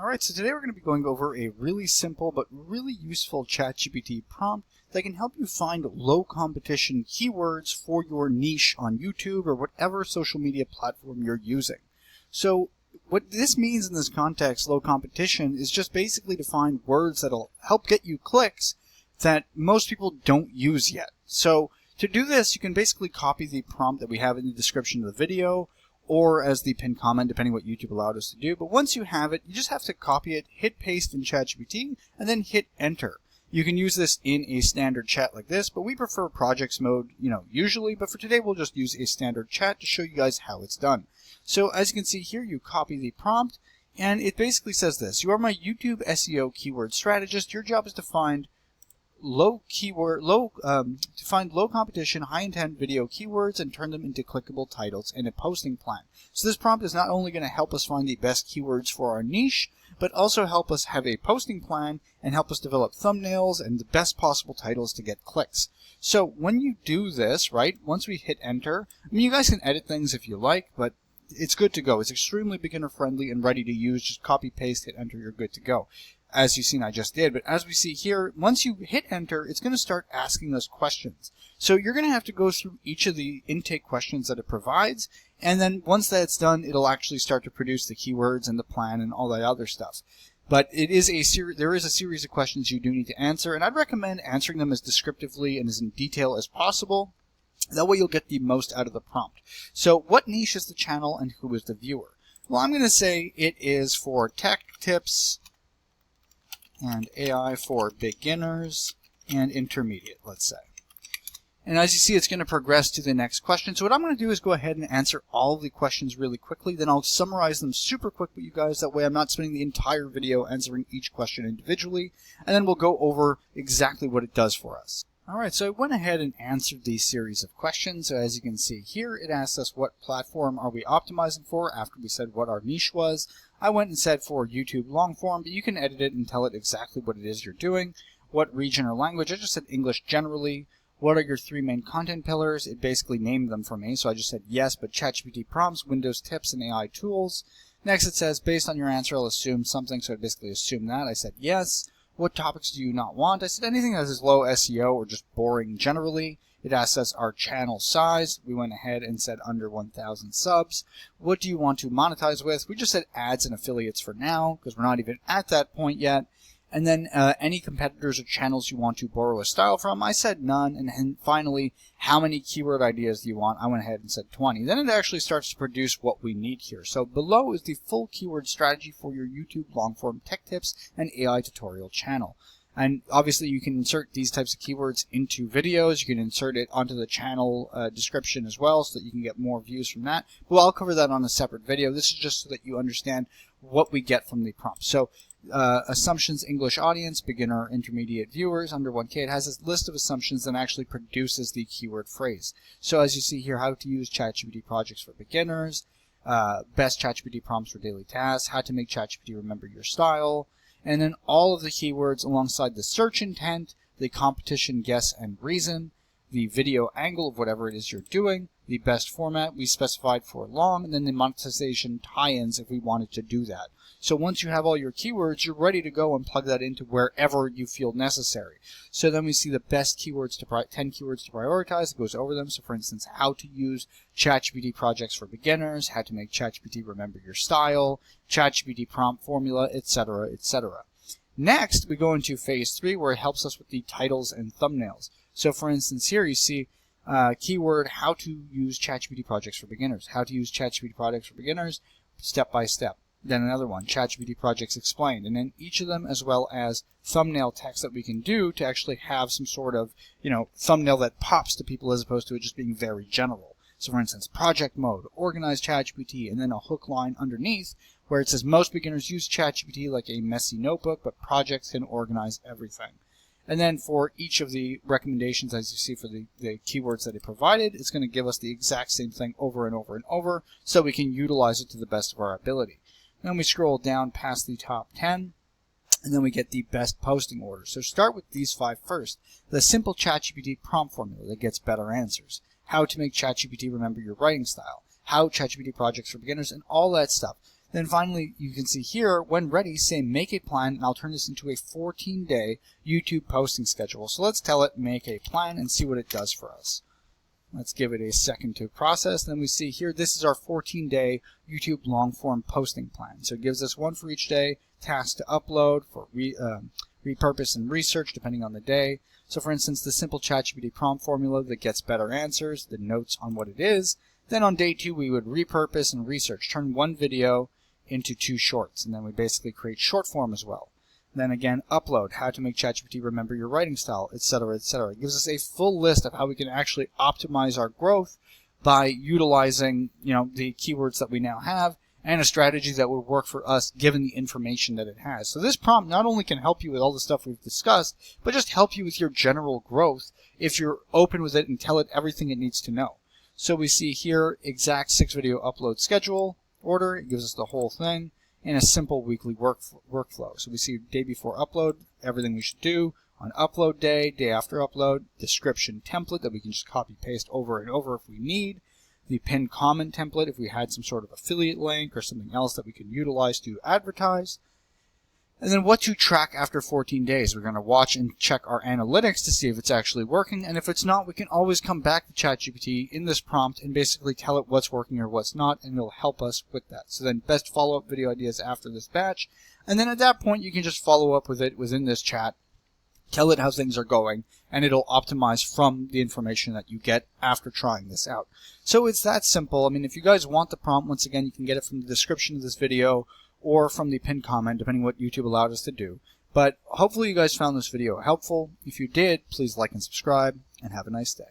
Alright, so today we're going to be going over a really simple but really useful ChatGPT prompt that can help you find low competition keywords for your niche on YouTube or whatever social media platform you're using. So what this means in this context, low competition, is just basically to find words that'll help get you clicks that most people don't use yet. So to do this, you can basically copy the prompt that we have in the description of the video, or as the pinned comment, depending what YouTube allowed us to do. But once you have it, you just have to copy it, hit paste in ChatGPT, and then hit enter. You can use this in a standard chat like this, but we prefer projects mode, usually. But for today, we'll just use a standard chat to show you guys how it's done. So as you can see here, you copy the prompt, and it basically says this: you are my YouTube SEO keyword strategist. Your job is to find low competition, high intent video keywords and turn them into clickable titles and a posting plan. So this prompt is not only going to help us find the best keywords for our niche, but also help us have a posting plan and help us develop thumbnails and the best possible titles to get clicks. So when you do this, right, once we hit enter, you guys can edit things if you like, but it's good to go. It's extremely beginner friendly and ready to use. Just copy, paste, hit enter, you're good to go. As you've seen, I just did. But as we see here, once you hit enter, it's going to start asking us questions. So you're going to have to go through each of the intake questions that it provides. And then once that's done, it'll actually start to produce the keywords and the plan and all that other stuff. But there is a series of questions you do need to answer. And I'd recommend answering them as descriptively and as in detail as possible. That way you'll get the most out of the prompt. So what niche is the channel and who is the viewer? Well, I'm going to say it is for tech tips and AI for beginners and intermediate, let's say. And as you see, it's going to progress to the next question. So what I'm going to do is go ahead and answer all of the questions really quickly. Then I'll summarize them super quick with you guys. That way I'm not spending the entire video answering each question individually. And then we'll go over exactly what it does for us. Alright, so I went ahead and answered these series of questions. So as you can see here, it asks us what platform are we optimizing for after we said what our niche was. I went and said for YouTube long form, but you can edit it and tell it exactly what it is you're doing. What region or language? I just said English generally. What are your three main content pillars? It basically named them for me, so I just said yes, but ChatGPT prompts, Windows tips, and AI tools. Next it says, based on your answer, I'll assume something, so I basically assumed that. I said yes. What topics do you not want? I said anything that is low SEO or just boring generally. It asks us our channel size. We went ahead and said under 1,000 subs. What do you want to monetize with? We just said ads and affiliates for now because we're not even at that point yet. And then any competitors or channels you want to borrow a style from, I said none. And then finally, how many keyword ideas do you want? I went ahead and said 20. Then it actually starts to produce what we need here. So below is the full keyword strategy for your YouTube long-form tech tips and AI tutorial channel. And obviously you can insert these types of keywords into videos. You can insert it onto the channel description as well so that you can get more views from that. But I'll cover that on a separate video. This is just so that you understand what we get from the prompt. So assumptions, English audience, beginner, intermediate viewers, under 1K. It has a list of assumptions and actually produces the keyword phrase. So as you see here, how to use ChatGPT projects for beginners, best ChatGPT prompts for daily tasks, how to make ChatGPT remember your style, and then all of the keywords alongside the search intent, the competition guess and reason, the video angle of whatever it is you're doing, the best format we specified for long, and then the monetization tie-ins if we wanted to do that. So once you have all your keywords, you're ready to go and plug that into wherever you feel necessary. So then we see the best keywords 10 keywords to prioritize. It goes over them. So for instance, how to use ChatGPT projects for beginners, how to make ChatGPT remember your style, ChatGPT prompt formula, etc., etc. Next, we go into phase 3 where it helps us with the titles and thumbnails. So for instance, here you see keyword, how to use ChatGPT projects for beginners, how to use ChatGPT projects for beginners, step by step. Then another one, ChatGPT projects explained, and then each of them as well as thumbnail text that we can do to actually have some sort of, thumbnail that pops to people as opposed to it just being very general. So for instance, project mode, organize ChatGPT, and then a hook line underneath where it says most beginners use ChatGPT like a messy notebook, but projects can organize everything. And then for each of the recommendations, as you see for the keywords that it provided, it's going to give us the exact same thing over and over and over so we can utilize it to the best of our ability. Then we scroll down past the top 10, and then we get the best posting order. So start with these 5 first. The simple ChatGPT prompt formula that gets better answers. How to make ChatGPT remember your writing style. How ChatGPT projects for beginners, and all that stuff. Then finally, you can see here, when ready, say make a plan, and I'll turn this into a 14-day YouTube posting schedule. So let's tell it make a plan and see what it does for us. Let's give it a second to process. Then we see here, this is our 14-day YouTube long-form posting plan. So it gives us one for each day, tasks to upload, for repurpose and research depending on the day. So for instance, the simple ChatGPT prompt formula that gets better answers, the notes on what it is. Then on day 2, we would repurpose and research, turn one video into 2 shorts, and then we basically create short form as well. Then again, upload, how to make ChatGPT remember your writing style, etc., etc. It gives us a full list of how we can actually optimize our growth by utilizing, the keywords that we now have and a strategy that would work for us given the information that it has. So this prompt not only can help you with all the stuff we've discussed, but just help you with your general growth if you're open with it and tell it everything it needs to know. So we see here exact 6 video upload schedule order. It gives us the whole thing in a simple weekly workflow. So we see day before upload, everything we should do. On upload day, day after upload, description template that we can just copy paste over and over if we need. The pinned comment template if we had some sort of affiliate link or something else that we could utilize to advertise. And then what to track after 14 days. We're going to watch and check our analytics to see if it's actually working. And if it's not, we can always come back to ChatGPT in this prompt and basically tell it what's working or what's not, and it'll help us with that. So then best follow-up video ideas after this batch. And then at that point, you can just follow up with it within this chat, tell it how things are going, and it'll optimize from the information that you get after trying this out. So it's that simple. I mean, if you guys want the prompt, once again, you can get it from the description of this video or from the pinned comment, depending what YouTube allowed us to do. But hopefully you guys found this video helpful. If you did, please like and subscribe, and have a nice day.